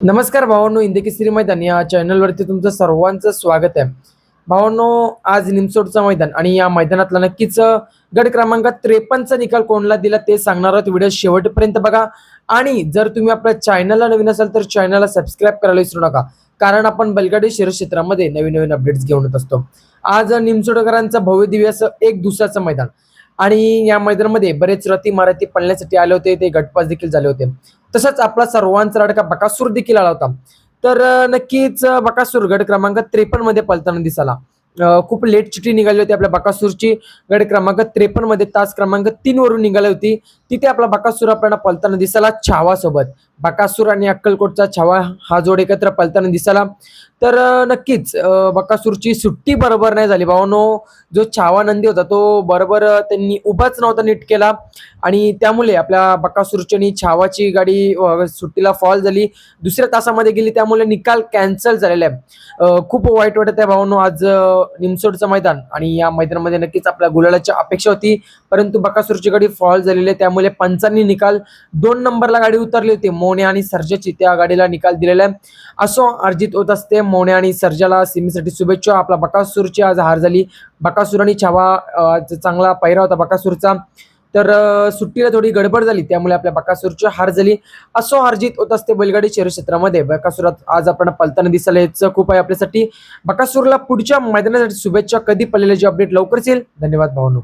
नमस्कार भावांनो, हिंदकेसरी मैदान या चॅनलवरती तुमचं सर्वांचं स्वागत आहे. भावांनो, आज निमसोडचं मैदान आणि या मैदानातला नक्कीच गट क्रमांक 53चा निकाल कोणाला दिला ते सांगणार आहोत. व्हिडिओ शेवटपर्यंत बघा आणि जर तुम्ही आपल्या चॅनलला नवीन असाल तर चॅनलला सबस्क्राईब करायला विसरू नका, कारण आपण बैलगाडी शर्यत क्षेत्रामध्ये नवीन नवीन अपडेट्स घेऊन येत असतो. आज निमसोडकरांचं भव्य दिव्य असं एक दुसऱ्याचं मैदान आणि या मैदानामध्ये बरेच रथी मारुती पळण्यासाठी आले होते, ते गटपास देखील झाले होते. तसंच आपला सर्वांचा लाडका बकासूर देखील आला होता. तर नक्कीच बकासूर गट क्रमांक 53 मध्ये पळताना दिसाला. खूप लेट चिठ्ठी निघाली होती आपल्या बकासूरची. गट क्रमांक 53 मध्ये तास क्रमांक 3 वरून निघाली होती. तिथे आपला बकासूर आपल्याला पळताना दिसाला छावा सोबत. बकासूर आणि अक्कलकोटचा छावा हा जोड एकत्र पळताना दिसाला. तर नक्कीच बकासूरची सुट्टी बरोबर नाही झाली भावांनो. जो छावा नंदी होता तो बरोबर त्यांनी उभाच नव्हता नीट केला आणि त्यामुळे आपल्या बकासूरची आणि छावाची गाडी सुट्टीला फॉल झाली. दुसऱ्या तासामध्ये गेली, त्यामुळे निकाल कॅन्सल झालेला आहे. खूप वाईट वाटत आहे भावांनो. आज निमसोडचं मैदान आणि या मैदानामध्ये नक्कीच आपल्या गुलालाची अपेक्षा होती, परंतु बकासूरची गाडी फॉल झालेली आहे. त्यामुळे पंचांनी निकाल 2 नंबरला गाडी उतरली होती मोने आणि सर्जाची, त्या गाडीला निकाल दिलेला आहे. असो अर्जित होत असते. मोने आणि सर्जाला सेमीसाठी शुभेच्छा. आपला बकासूरची आज हार झाली. बकासूर आणि छावा चांगला पहिरा होता बकासूरचा, तर सुट्टीला थोडी गडबड झाली, त्यामुळे आपल्या बकासूरची हार झाली. असो अर्जित होत असते बैलगाडी शर्यत क्षेत्रामध्ये. बकासूरात आज आपण पळताना दिसायला याचं खूप आहे आपल्यासाठी. बकासूरला पुढच्या मैदानासाठी शुभेच्छा. कधी पडलेल्याची अपडेट लवकरच येईल. धन्यवाद भावनो.